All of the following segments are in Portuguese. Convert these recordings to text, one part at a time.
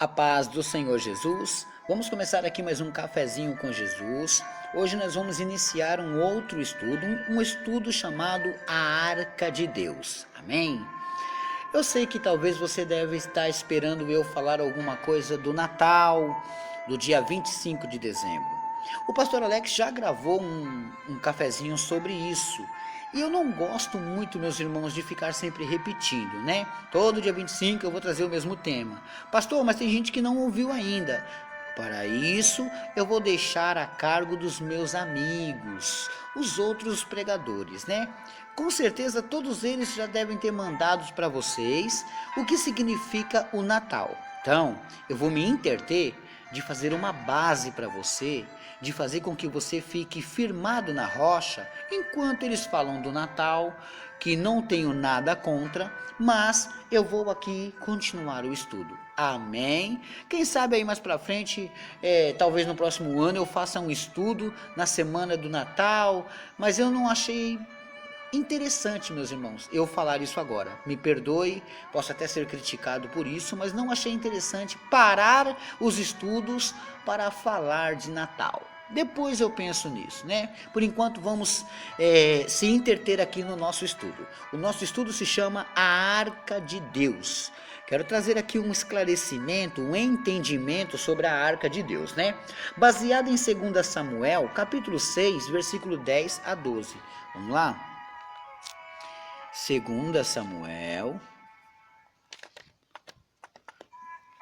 A paz do Senhor Jesus. Vamos começar aqui mais um cafezinho com Jesus. Hoje nós vamos iniciar um outro estudo, um estudo chamado A Arca de Deus. Amém? Eu sei que talvez você deve estar esperando eu falar alguma coisa do Natal, do dia 25 de dezembro. O pastor Alex já gravou um cafezinho sobre isso. E eu não gosto muito, meus irmãos, de ficar sempre repetindo, né? Todo dia 25 eu vou trazer o mesmo tema. Pastor, mas tem gente que não ouviu ainda. Para isso, eu vou deixar a cargo dos meus amigos, os outros pregadores, né? Com certeza todos eles já devem ter mandado para vocês o que significa o Natal. Então, eu vou me interter de fazer uma base para você, de fazer com que você fique firmado na rocha, enquanto eles falam do Natal, que não tenho nada contra, mas eu vou aqui continuar o estudo. Amém? Quem sabe aí mais para frente, talvez no próximo ano eu faça um estudo na semana do Natal, mas eu não achei interessante, meus irmãos, eu falar isso agora. Me perdoe, posso até ser criticado por isso, mas não achei interessante parar os estudos para falar de Natal. Depois eu penso nisso, né? Por enquanto vamos se interter aqui no nosso estudo. O nosso estudo se chama A Arca de Deus. Quero trazer aqui um esclarecimento, um entendimento sobre a Arca de Deus, né? Baseado em 2 Samuel, capítulo 6, versículo 10 a 12. Vamos lá? 2 Samuel,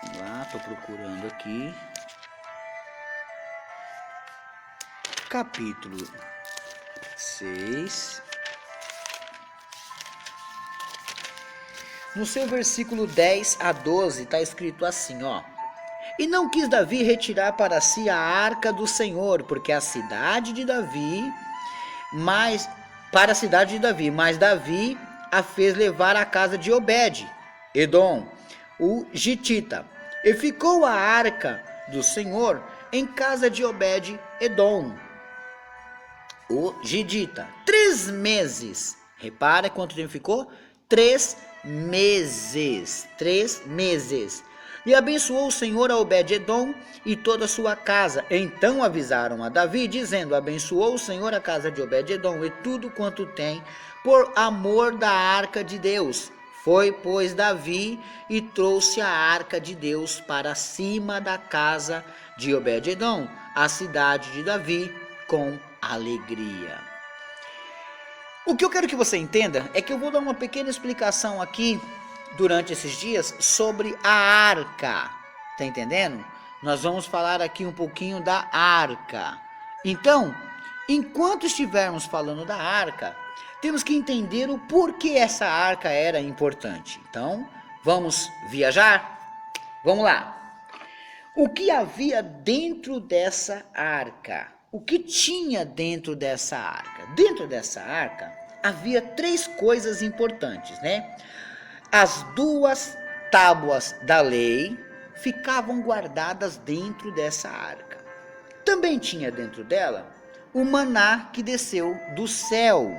vamos lá, estou procurando aqui, capítulo 6, no seu versículo 10 a 12, está escrito assim, ó. E não quis Davi retirar para si a arca do Senhor, porque a cidade de Davi, mas Davi a fez levar à casa de Obed, Edom, o Gitita. E ficou a arca do Senhor em casa de Obed, Edom, o Gitita. 3 meses. Repara quanto tempo ficou? 3 meses. 3 meses. E abençoou o Senhor a Obed-Edom e toda a sua casa. Então avisaram a Davi, dizendo: abençoou o Senhor a casa de Obed-Edom e tudo quanto tem, por amor da arca de Deus. Foi, pois, Davi e trouxe a arca de Deus para cima da casa de Obed-Edom, a cidade de Davi, com alegria. O que eu quero que você entenda é que eu vou dar uma pequena explicação aqui durante esses dias sobre a arca, tá entendendo? Nós vamos falar aqui um pouquinho da arca. Então, enquanto estivermos falando da arca, temos que entender o porquê essa arca era importante. Então, vamos viajar? Vamos lá. O que havia dentro dessa arca? O que tinha dentro dessa arca? Dentro dessa arca havia 3 coisas importantes, né? As 2 tábuas da lei ficavam guardadas dentro dessa arca. Também tinha dentro dela o maná que desceu do céu.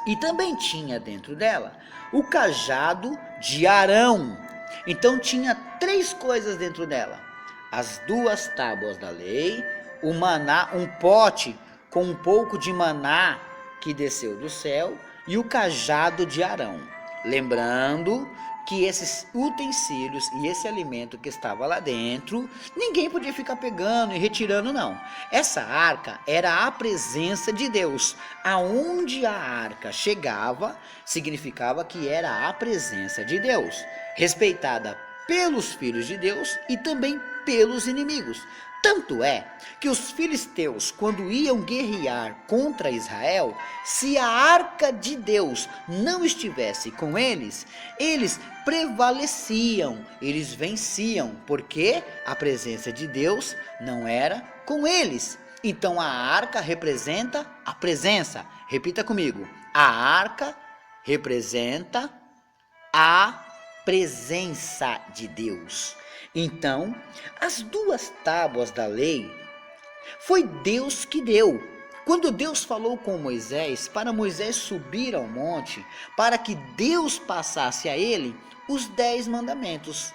E também tinha dentro dela o cajado de Arão. Então tinha 3 coisas dentro dela: as 2 tábuas da lei, o maná, um pote com um pouco de maná que desceu do céu e o cajado de Arão. Lembrando que esses utensílios e esse alimento que estava lá dentro, ninguém podia ficar pegando e retirando, não. Essa arca era a presença de Deus. Aonde a arca chegava, significava que era a presença de Deus, respeitada pelos filhos de Deus e também pelos inimigos. Tanto é que os filisteus, quando iam guerrear contra Israel, se a arca de Deus não estivesse com eles, eles prevaleciam, eles venciam, porque a presença de Deus não era com eles. Então a arca representa a presença. Repita comigo: a arca representa a presença de Deus. Então, as 2 tábuas da lei foi Deus que deu. Quando Deus falou com Moisés, para Moisés subir ao monte, para que Deus passasse a ele os 10 mandamentos.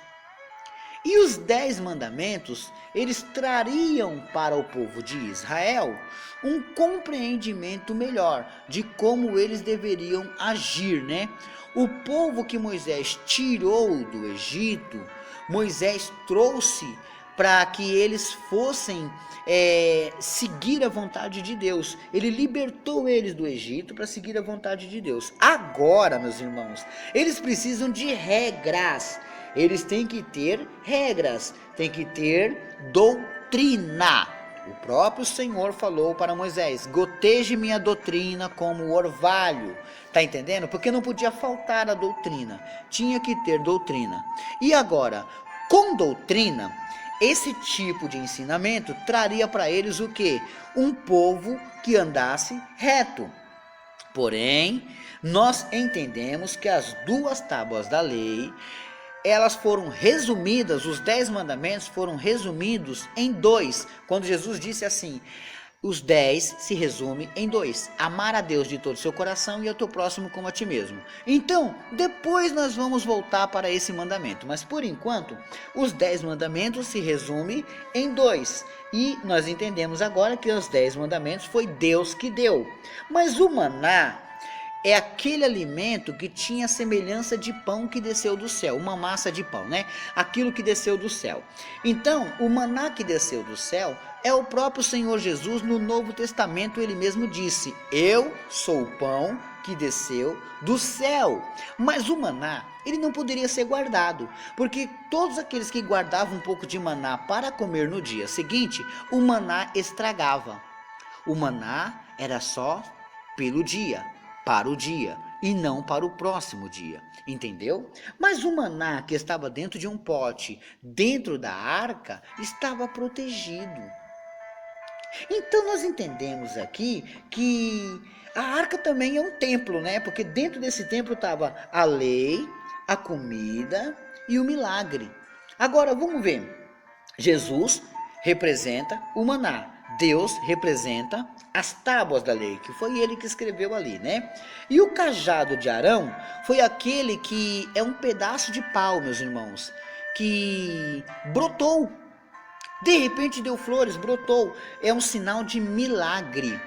E os 10 mandamentos, eles trariam para o povo de Israel um compreendimento melhor de como eles deveriam agir, né? O povo que Moisés tirou do Egito, Moisés trouxe para que eles fossem seguir a vontade de Deus. Ele libertou eles do Egito para seguir a vontade de Deus. Agora, meus irmãos, eles precisam de regras. Eles têm que ter regras, têm que ter doutrina. O próprio Senhor falou para Moisés: goteje minha doutrina como orvalho. Está entendendo? Porque não podia faltar a doutrina, tinha que ter doutrina. E agora, com doutrina, esse tipo de ensinamento traria para eles o quê? Um povo que andasse reto. Porém, nós entendemos que as 2 tábuas da lei, elas foram resumidas, os 10 mandamentos foram resumidos em 2, quando Jesus disse assim: os 10 se resume em 2, amar a Deus de todo o seu coração e ao teu próximo como a ti mesmo. Então, depois nós vamos voltar para esse mandamento, mas por enquanto, os 10 mandamentos se resumem em 2, e nós entendemos agora que os 10 mandamentos foi Deus que deu, mas o maná é aquele alimento que tinha semelhança de pão que desceu do céu, uma massa de pão, né? Aquilo que desceu do céu. Então, o maná que desceu do céu é o próprio Senhor Jesus. No Novo Testamento ele mesmo disse: eu sou o pão que desceu do céu. Mas o maná, ele não poderia ser guardado, porque todos aqueles que guardavam um pouco de maná para comer no dia seguinte, o maná estragava. O maná era só pelo dia, para o dia, e não para o próximo dia, entendeu? Mas o maná que estava dentro de um pote, dentro da arca, estava protegido. Então nós entendemos aqui que a arca também é um templo, né? Porque dentro desse templo estava a lei, a comida e o milagre. Agora vamos ver, Jesus representa o maná, Deus representa as tábuas da lei, que foi ele que escreveu ali, né? E o cajado de Arão foi aquele que é um pedaço de pau, meus irmãos, que brotou. De repente deu flores, brotou. É um sinal de milagre.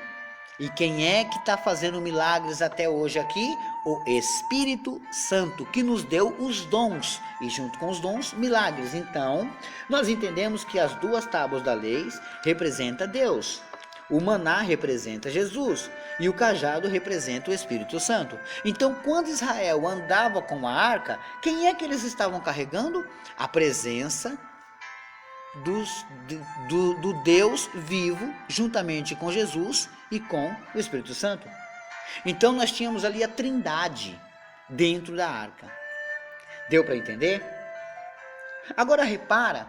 E quem é que está fazendo milagres até hoje aqui? O Espírito Santo, que nos deu os dons, e junto com os dons, milagres. Então, nós entendemos que as 2 tábuas da lei representam Deus. O maná representa Jesus e o cajado representa o Espírito Santo. Então, quando Israel andava com a arca, quem é que eles estavam carregando? A presença do Deus vivo, juntamente com Jesus e com o Espírito Santo. Então nós tínhamos ali a trindade dentro da arca. Deu para entender? Agora repara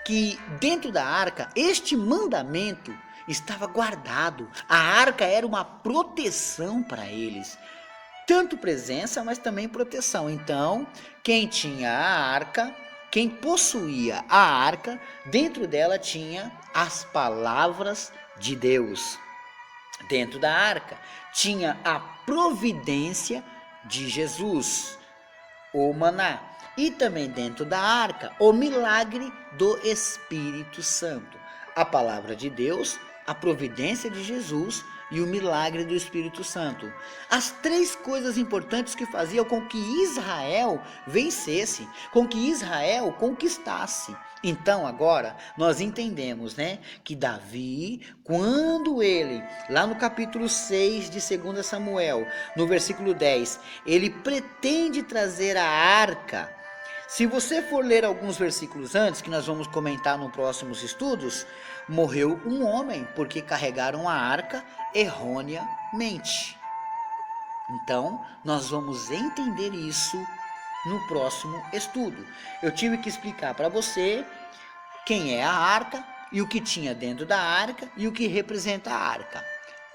que dentro da arca, este mandamento estava guardado. A arca era uma proteção para eles. Tanto presença, mas também proteção. Então, quem tinha a arca, quem possuía a arca, dentro dela tinha as palavras de Deus. Dentro da arca tinha a providência de Jesus, o maná. E também dentro da arca, o milagre do Espírito Santo. A palavra de Deus, a providência de Jesus e o milagre do Espírito Santo. As 3 coisas importantes que faziam com que Israel vencesse, com que Israel conquistasse. Então agora nós entendemos, né, que Davi, quando ele, lá no capítulo 6 de 2 Samuel, no versículo 10, ele pretende trazer a arca. Se você for ler alguns versículos antes, que nós vamos comentar nos próximos estudos, morreu um homem porque carregaram a arca erroneamente. Então, nós vamos entender isso no próximo estudo. Eu tive que explicar para você quem é a arca e o que tinha dentro da arca e o que representa a arca.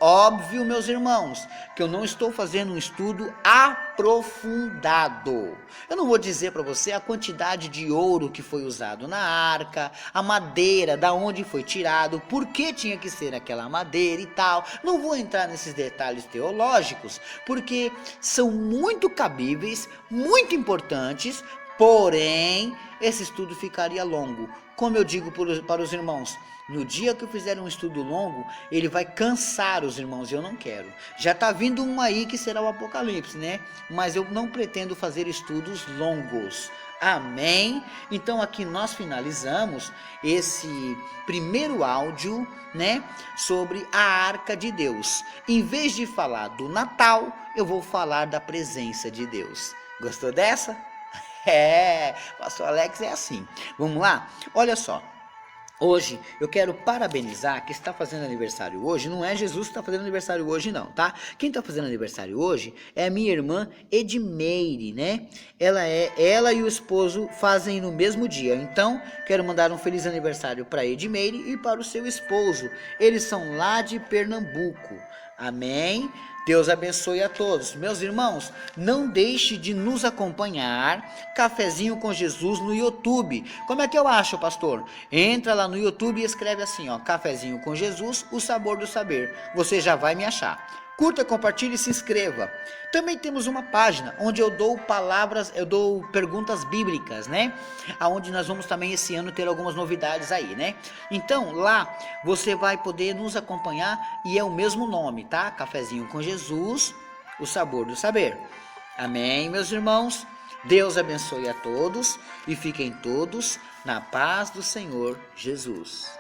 Óbvio, meus irmãos, que eu não estou fazendo um estudo aprofundado. Eu não vou dizer para você a quantidade de ouro que foi usado na arca, a madeira, da onde foi tirado, por que tinha que ser aquela madeira e tal. Não vou entrar nesses detalhes teológicos, porque são muito cabíveis, muito importantes Porém, esse estudo ficaria longo. Como eu digo para os irmãos, no dia que eu fizer um estudo longo, ele vai cansar os irmãos, e eu não quero. Já está vindo um aí que será o Apocalipse, né? Mas eu não pretendo fazer estudos longos. Amém? Então aqui nós finalizamos esse primeiro áudio, né, sobre a Arca de Deus. Em vez de falar do Natal, eu vou falar da presença de Deus. Gostou dessa? Pastor Alex é assim. Vamos lá? Olha só. Hoje eu quero parabenizar quem está fazendo aniversário hoje. Não é Jesus que está fazendo aniversário hoje não, tá? Quem está fazendo aniversário hoje é a minha irmã Edmeire, né? Ela e o esposo fazem no mesmo dia. Então, quero mandar um feliz aniversário para Edmeire e para o seu esposo. Eles são lá de Pernambuco. Amém? Deus abençoe a todos. Meus irmãos, não deixe de nos acompanhar, Cafezinho com Jesus no YouTube. Como é que eu acho, pastor? Entra lá no YouTube e escreve assim, ó, Cafezinho com Jesus, o sabor do saber. Você já vai me achar. Curta, compartilhe e se inscreva. Também temos uma página onde eu dou perguntas bíblicas, né? Aonde nós vamos também esse ano ter algumas novidades aí, né? Então, lá você vai poder nos acompanhar e é o mesmo nome, tá? Cafezinho com Jesus, o sabor do saber. Amém, meus irmãos? Deus abençoe a todos e fiquem todos na paz do Senhor Jesus.